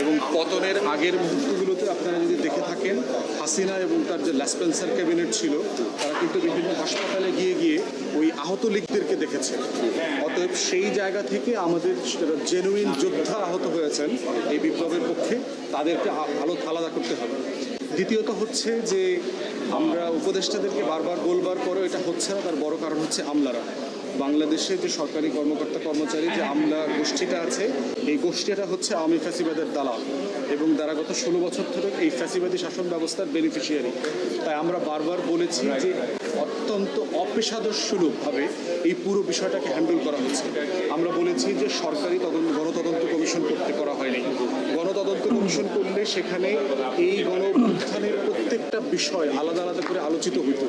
এবং পতনের আগের মুহূর্তগুলোতে আপনারা যদি দেখে থাকেন, হাসিনা এবং তার যে ল্যাসপেন্সার ক্যাবিনেট ছিল তারা কিন্তু বিভিন্ন হাসপাতালে গিয়ে গিয়ে ওই আহত লীগদেরকে দেখেছে। অতএব সেই জায়গা থেকে আমাদের জেনুইন যোদ্ধা আহত হয়েছেন এই বিপ্লবের পক্ষে, তাদেরকে আলাদা করতে হবে। দ্বিতীয়ত হচ্ছে যে আমরা উপদেষ্টাদেরকে বারবার বলবার পরেও এটা হচ্ছে না, তার বড় কারণ হচ্ছে আমলারা। বাংলাদেশে যে সরকারি কর্মকর্তা কর্মচারী যে আমলা গোষ্ঠীটা আছে, এই গোষ্ঠীটা হচ্ছে আওয়ামী ফ্যাসিবাদের দালাল এবং তারা গত 16 বছর ধরে এই ফ্যাসিবাদী শাসন ব্যবস্থার বেনিফিশিয়ারি। তাই আমরা বারবার বলেছি যে অত্যন্ত অপেশাদার সুলভভাবে এই পুরো বিষয়টাকে হ্যান্ডেল করা হচ্ছে। আমরা বলেছি যে সরকারি গণতদন্ত কমিশন করতে করা হয়নি। গণতদন্ত কমিশন করলে সেখানে এই গণঅভ্যুত্থানের প্রত্যেকটা বিষয় আলাদা আলাদা করে আলোচিত হইত।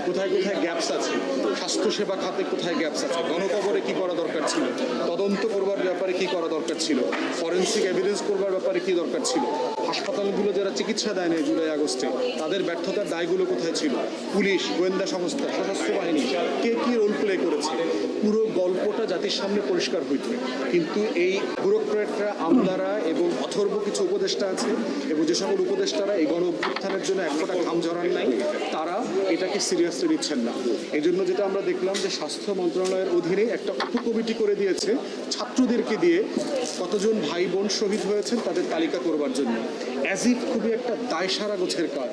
কোথায় কোথায় গ্যাপস আছে, স্বাস্থ্যসেবা খাতে কোথায় গ্যাপস আছে, গণকবরে কী করা দরকার ছিল, তদন্ত করবার ব্যাপারে কী করা দরকার ছিল, ফরেন্সিক এভিডেন্স করবার ব্যাপারে কী দরকার ছিল, হাসপাতালগুলো যারা চিকিৎসা দেয় না জুলাই আগস্টে তাদের ব্যর্থতার দায়গুলো কোথায় ছিল, পুলিশ, গোয়েন্দা সংস্থা, সশস্ত্র বাহিনী কে কী রোল প্লে করেছে, পুরো গল্পটা জাতির সামনে পরিষ্কার হইত। কিন্তু এই ব্যুরোক্রেটরা, আমলারা এবং অথর্ব কিছু উপদেষ্টা আছে এবং যে সকল উপদেষ্টারা এই গণ অভ্যুত্থানের জন্য এক ফোঁটা ঘাম ঝরান নাই, তারা এটাকে সিরিয়াসলি নিচ্ছেন না। এই জন্য যেটা আমরা দেখলাম যে স্বাস্থ্য মন্ত্রণালয়ের অধীনে একটা উপকমিটি করে দিয়েছে ছাত্রদেরকে দিয়ে কতজন ভাই বোন শহীদ হয়েছেন তাদের তালিকা করবার জন্য, অ্যাজ ইফ খুবই একটা দায়সারা গোছের কাজ।